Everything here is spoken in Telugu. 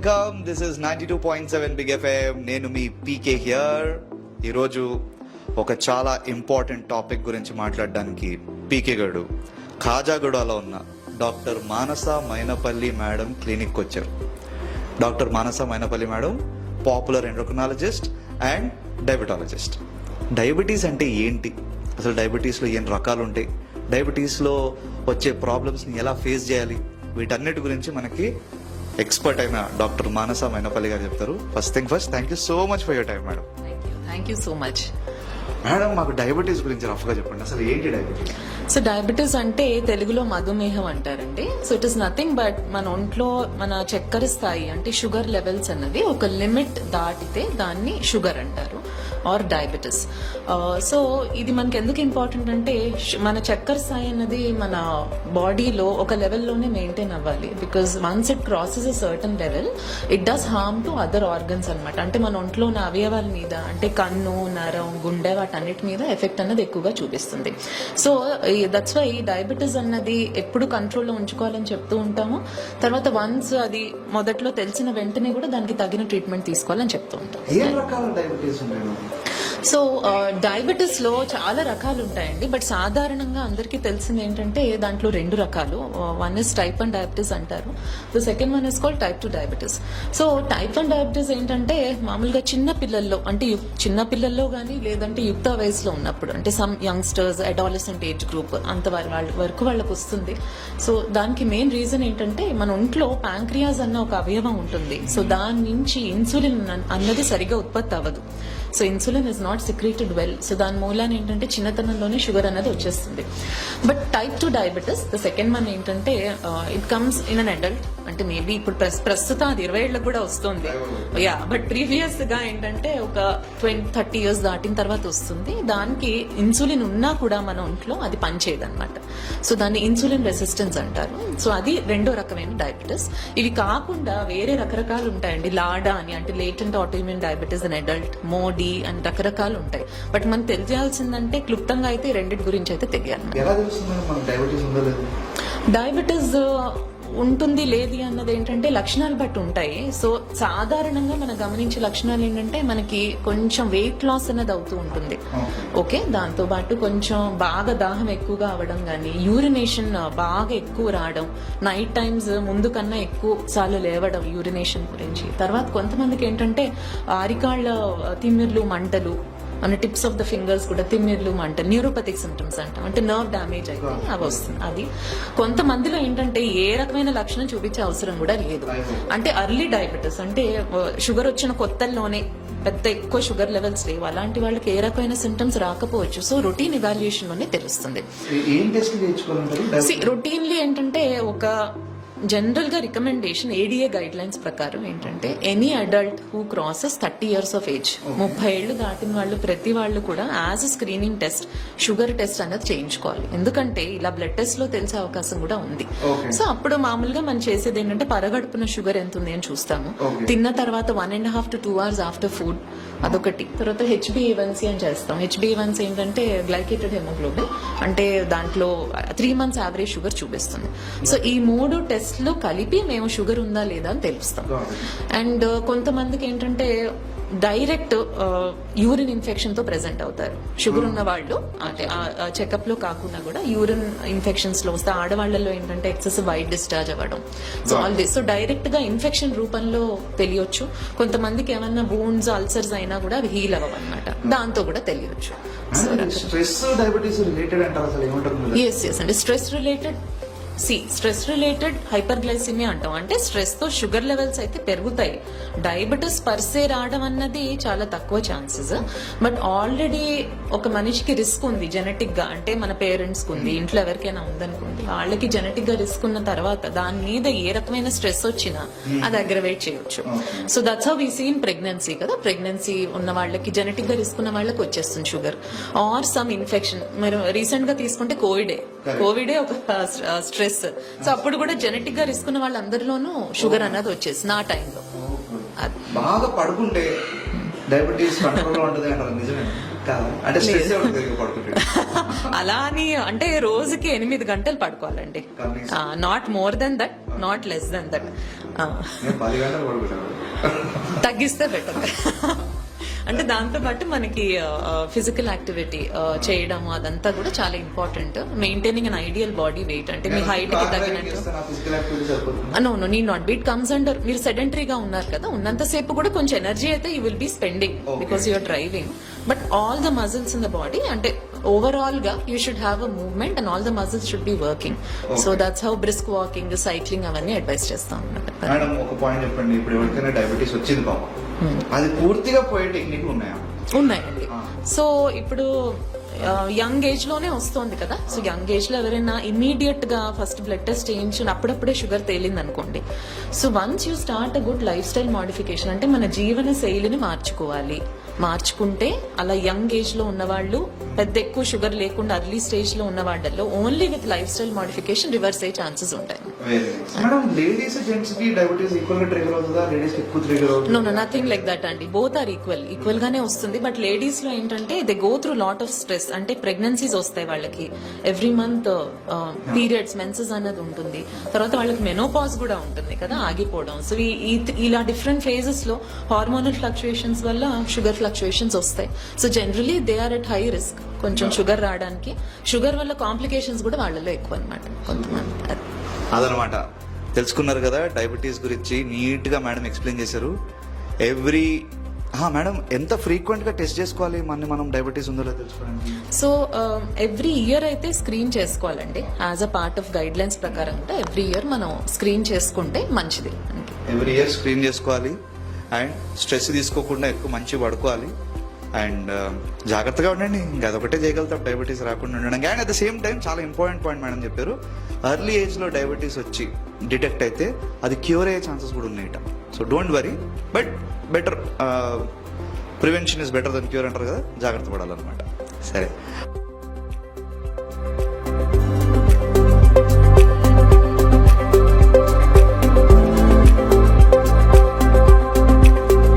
Welcome. This is 92.7 big FM. నేను మీ పీకే హియర్. ఈరోజు ఒక చాలా ఇంపార్టెంట్ టాపిక్ గురించి మాట్లాడడానికి పీకే గడు ఖాజాగూడలో ఉన్న డాక్టర్ మానస మైనపల్లి మేడం క్లినిక్ వచ్చారు. Doctor Manasa Mainapalli madam popular endocrinologist and diabetologist. Diabetes అంటే ఏంటి, అసలు డయాబెటీస్లో ఏం రకాలు ఉంటాయి, డయాబెటీస్లో వచ్చే ప్రాబ్లమ్స్ని ఎలా ఫేస్ చేయాలి, వీటన్నిటి గురించి మనకి ఎక్స్పర్ట్ అయిన డాక్టర్ మానస మైనపల్లి గారు చెప్తారు. First thing first, thank you so much for your time madam. Thank you so much madam. మాకు డయాబెటీస్ గురించి రఫ్గా చెప్పండి, అసలు ఏంటి డయాబెటీస్? సో డయాబెటీస్ అంటే తెలుగులో మధుమేహం అంటారండి. So it is nothing but మన ఒంట్లో మన చక్కెర స్థాయి అంటే షుగర్ లెవెల్స్ అన్నది ఒక లిమిట్ దాటితే దాన్ని షుగర్ అంటారు ఆర్ డయాబెటీస్. సో ఇది మనకి ఎందుకు ఇంపార్టెంట్ అంటే మన చక్కెర స్థాయి అన్నది మన బాడీలో ఒక లెవెల్లోనే మెయింటైన్ అవ్వాలి. Because once it crosses a certain level it does harm to other organs అనమాట. అంటే మన ఒంట్లో ఉన్న అవయవాల మీద అంటే కన్ను, నరం, గుండె వాటన్నిటి మీద ఎఫెక్ట్ అన్నది ఎక్కువగా చూపిస్తుంది. సో దట్స్ వై డయాబెటీస్ అన్నది ఎప్పుడు కంట్రోల్లో ఉంచుకోవాలని చెప్తూ ఉంటాము. తర్వాత వన్స్ అది మొదట్లో తెలిసిన వెంటనే కూడా దానికి తగిన ట్రీట్మెంట్ తీసుకోవాలని చెప్తూ ఉంటాం. సో డయాబెటీస్ లో చాలా రకాలు ఉంటాయండి. బట్ సాధారణంగా అందరికీ తెలిసింది ఏంటంటే దాంట్లో రెండు రకాలు. వన్ ఇస్ టైప్ 1 డయాబెటీస్ అంటారు. The second one is called type 2 diabetes. So type 1 diabetes ఏంటంటే మామూలుగా చిన్న పిల్లల్లో అంటే చిన్న పిల్లల్లో కానీ లేదంటే యుక్త వయసులో ఉన్నప్పుడు అంటే some youngsters adolescent age group అంత వాళ్ళ వరకు వాళ్ళకు వస్తుంది. సో దానికి మెయిన్ రీజన్ ఏంటంటే మన ఒంట్లో ప్యాంక్రియాస్ అన్న ఒక అవయవం ఉంటుంది. సో దాని నుంచి ఇన్సులిన్ అన్నది సరిగా ఉత్పత్తి అవ్వదు. So insulin is not secreted well. So దాని మూలాన ఏంటంటే చిన్నతనంలోనే షుగర్ అనేది వచ్చేస్తుంది. But type 2 diabetes the second one ఏంటంటే it comes in an adult. అంటే మేబీ ఇప్పుడు ప్రస్తుతం అది 20 ఏళ్ళకి కూడా వస్తుంది. యా, బట్ ప్రీవియస్ గా ఏంటంటే ఒక 20-30 ఇయర్స్ దాటిన తర్వాత వస్తుంది. దానికి ఇన్సులిన్ ఉన్నా కూడా మన ఒంట్లో అది పనిచేయదు అనమాట. సో దాన్ని ఇన్సులిన్ రెసిస్టెన్స్ అంటారు. సో అది రెండో రకమైన డయాబెటీస్. ఇవి కాకుండా వేరే రకరకాలు ఉంటాయండి. లాడా అని అంటే latent autoimmune diabetes in adult, Modi అని రకరకాలు ఉంటాయి. బట్ మనకు తెలియాల్సిందంటే క్లుప్తంగా అయితే రెండింటి గురించి అయితే తెలియాలి. డయాబెటీస్ ఉంటుంది లేదు అన్నది ఏంటంటే లక్షణాలు బట్టి ఉంటాయి. సో సాధారణంగా మనం గమనించే లక్షణాలు ఏంటంటే మనకి కొంచెం వెయిట్ లాస్ అనేది అవుతూ ఉంటుంది. ఓకే, దాంతో పాటు కొంచెం బాగా దాహం ఎక్కువగా అవడం కానీ, యూరినేషన్ బాగా ఎక్కువ రావడం, నైట్ టైమ్స్ ముందు కన్నా ఎక్కువ సార్లు లేవడం యూరినేషన్ గురించి. తర్వాత కొంతమందికి ఏంటంటే అరికాళ్ళ తిమ్మిర్లు, మంటలు మన టిప్స్ ఆఫ్ ద ఫింగర్స్ కూడా తిమ్మిర్లు, మంట, న్యూరోపతిక్ సిమ్టమ్స్ అంటాం. అంటే నర్వ్ డ్యామేజ్ అయితే అవి వస్తుంది. అది కొంతమందిలో ఏంటంటే ఏ రకమైన లక్షణం చూపించే అవసరం కూడా లేదు. అంటే అర్లీ డయాబెటీస్ అంటే షుగర్ వచ్చిన కొత్తల్లోనే పెద్ద ఎక్కువ షుగర్ లెవెల్స్ లేవు. అలాంటి వాళ్ళకి ఏ రకమైన సిమ్టమ్స్ రాకపోవచ్చు. సో రొటీన్ ఇవాల్యుయేషన్ లోనే తెలుస్తుంది. రొటీన్లీ ఏంటంటే ఒక జనరల్ గా రికమెండేషన్ ఏడీఏ గైడ్ లైన్స్ ప్రకారం ఏంటంటే any adult who crosses 30 years of age, 30 ఏళ్లు దాటిన వాళ్ళు ప్రతి వాళ్ళు కూడా as a screening test sugar test అనేది చేయించుకోవాలి. ఎందుకంటే ఇలా బ్లడ్ టెస్ట్ లో తెలిసే అవకాశం కూడా ఉంది. సో అప్పుడు మామూలుగా మనం చేసేది ఏంటంటే పరగడుపున షుగర్ ఎంత ఉంది అని చూస్తాము. తిన్న తర్వాత 1.5 to 2 hours ఆఫ్టర్ ఫుడ్ అదొకటి. తర్వాత HbA1c అని చేస్తాం. HbA1c ఏంటంటే గ్లైకేటెడ్ హెమోగ్లోబిన్, అంటే దాంట్లో 3 months యావరేజ్ షుగర్ చూపిస్తుంది. సో ఈ 3 టెస్ట్లు కలిపి మేము షుగర్ ఉందా లేదా అని తెలుస్తాం. అండ్ కొంతమందికి ఏంటంటే డైరెక్ట్ యూరిన్ ఇన్ఫెక్షన్ తో ప్రెసెంట్ అవుతారు. షుగర్ ఉన్న వాళ్ళు అంటే చెకప్ లో కాకుండా కూడా యూరిన్ ఇన్ఫెక్షన్స్ లో వస్తే ఆడవాళ్లలో ఏంటంటే ఎక్సెసివ్ వైట్ డిశ్చార్జ్ అవ్వడం. So all this so direct గా ఇన్ఫెక్షన్ రూపంలో తెలియచ్చు. కొంతమందికి ఏమన్నా వూండ్స్, అల్సర్స్ అయినా కూడా అవి హీల్ అవ్వన్నమాట, దాంతో కూడా తెలియచ్చు. ఎస్ అంటే స్ట్రెస్ రిలేటెడ్ స్ట్రెస్ రిలేటెడ్ హైపర్గ్లైసిమియా అంటాం. అంటే స్ట్రెస్ తో షుగర్ లెవెల్స్ అయితే పెరుగుతాయి. డయాబెటీస్ పర్సే రావడం అన్నది చాలా తక్కువ ఛాన్సెస్. బట్ ఆల్రెడీ ఒక మనిషికి రిస్క్ ఉంది జెనెటిక్ గా, అంటే మన పేరెంట్స్ కు ఉంది, ఇంట్లో ఎవరికైనా ఉందనుకోండి, వాళ్ళకి జెనెటిక్ గా రిస్క్ ఉన్న తర్వాత దాని మీద ఏ రకమైన స్ట్రెస్ వచ్చినా అది అగ్రవేట్ చేయొచ్చు. So that's how we see in pregnancy కదా. ప్రెగ్నెన్సీ ఉన్న వాళ్ళకి జెనెటిక్ గా రిస్క్ ఉన్న వాళ్ళకి వచ్చేస్తుంది షుగర్ ఆర్ సమ్ ఇన్ఫెక్షన్. మీరు రీసెంట్ గా తీసుకుంటే కోవిడే ఒక స్ట్రెస్. సో అప్పుడు కూడా జెనెటిక్ గా రిస్క్ ఉన్న వాళ్ళందరిలోనూ షుగర్ అన్నది వచ్చేసి నా టైంలో. బాగా పడుకుంటే డయాబెటీస్ కంట్రోల్ లో ఉంటుంది అంటారు, నిజమే? అంటే స్ట్రెస్ పడుకుంటాడు. అలా అని అంటే రోజుకి 8 గంటలు పడుకోవాలండి, not more than that, not less than that. నేను 10 గంటలు పడుకుంటాను. తగ్గిస్తే బెటర్. అంటే దాంతో పాటు మనకి ఫిజికల్ యాక్టివిటీ చేయడం అదంతా కూడా చాలా important. Maintaining an ideal body weight, అంటే మీ హైట్ కి తగినట్టు. No need not beat comes under, మీరు సెడెంటరీగా ఉన్నారు కదా, ఉన్నంతసేపు కూడా కొంచెం ఎనర్జీ అయితే you will be spending because you are driving. But all the muscles in the body, అంటే ఓవరాల్ గా you should have a movement and all the muscles should be working. So that's how brisk walking, cycling అవన్నీ అడ్వైస్ చేస్తాం అన్నమాట. మేడం ఒక పాయింట్ చెప్పండి, ఇప్పుడు ఎవరికైనా డయాబెటీస్ వచ్చింది పాపం, అది పూర్తిగా పోయే టెక్నిక్ ఉన్నాయా? ఉన్నాయండి. సో ఇప్పుడు యంగ్ ఏజ్ లోనే వస్తుంది కదా, సో యంగ్ ఏజ్ లో ఎవరైనా ఇమీడియట్ గా ఫస్ట్ బ్లడ్ టెస్ట్ చేయించిన అప్పుడప్పుడే షుగర్ తేలింది అనుకోండి, so once you start a good life style modification, అంటే మన జీవన శైలిని మార్చుకుంటే అలా యంగ్ ఏజ్ లో ఉన్న వాళ్ళు పెద్ద ఎక్కువ షుగర్ లేకుండా అర్లీ స్టేజ్ లో ఉన్న వాళ్ళలో only with life style modification reverse అయ్యే ఛాన్సెస్ ఉంటాయి. మేడం లేడీస్ జెంట్స్ కి డయాబెటీస్ ఈక్వల్ గా ట్రిగర్ అవుతుందా? లేడీస్ ఎక్కువ ట్రిగర్ అవుతుందా? నో నథింగ్ లైక్ దట్ అండి, బోత్ ఆర్ ఈక్వల్ గానే వస్తుంది. బట్ లేడీస్ లో ఏంటంటే they go through lot of stress, అంటే ప్రెగ్నెన్సీస్ వస్తాయి వాళ్ళకి, ఎవ్రీ మంత్ పీరియడ్స్ మెన్సెస్ అన్నది ఉంటుంది, తర్వాత వాళ్ళకి మెనోపాజ్ కూడా ఉంటుంది కదా, ఆగిపోవడం. సో ఇలా డిఫరెంట్ ఫేజెస్ లో హార్మోనల్ ఫ్లక్చుయేషన్స్ వల్ల షుగర్ ఫ్లక్చుయేషన్స్ వస్తాయి. So generally they are at high risk కొంచెం షుగర్ రావడానికి. షుగర్ వల్ల కాంప్లికేషన్స్ కూడా వాళ్ళలో ఎక్కువ అనమాట కొంతమంది. అదనమాట, తెలుసుకున్నారు కదా డయాబెటీస్ గురించి నీట్ గా మేడం ఎక్స్ప్లెయిన్ చేశారు. మేడం ఎంత ఫ్రీక్వెంట్ గా టెస్ట్ చేసుకోవాలి మనం డయాబెటీస్ ఉందో లేదో తెలుసుకోవడానికి? సో ఎవ్రీ ఇయర్ అయితే స్క్రీన్ చేసుకోవాలండి, as a part of guide lines ప్రకారం ఎవ్రీ ఇయర్ మనం స్క్రీన్ చేసుకుంటే మంచిది. ఎవ్రీ ఇయర్ స్క్రీన్ చేసుకోవాలి అండ్ స్ట్రెస్ తీసుకోకుండా ఎక్కువ మంచి పడుకోవాలి అండ్ జాగ్రత్తగా ఉండండి. ఇంకా అదొకటే చేయగలుగుతాం డయాబెటీస్ రాకుండా ఉండడానికి. And at the same time చాలా ఇంపార్టెంట్ పాయింట్ మేడం చెప్పారు, ఎర్లీ ఏజ్ లో డయాబెటీస్ వచ్చి డిటెక్ట్ అయితే అది క్యూర్ అయ్యే ఛాన్సెస్ కూడా ఉన్నాయట. So don't worry, but better prevention is better than cure అంటారు కదా, జాగ్రత్త పడాలన్నమాట. సరే.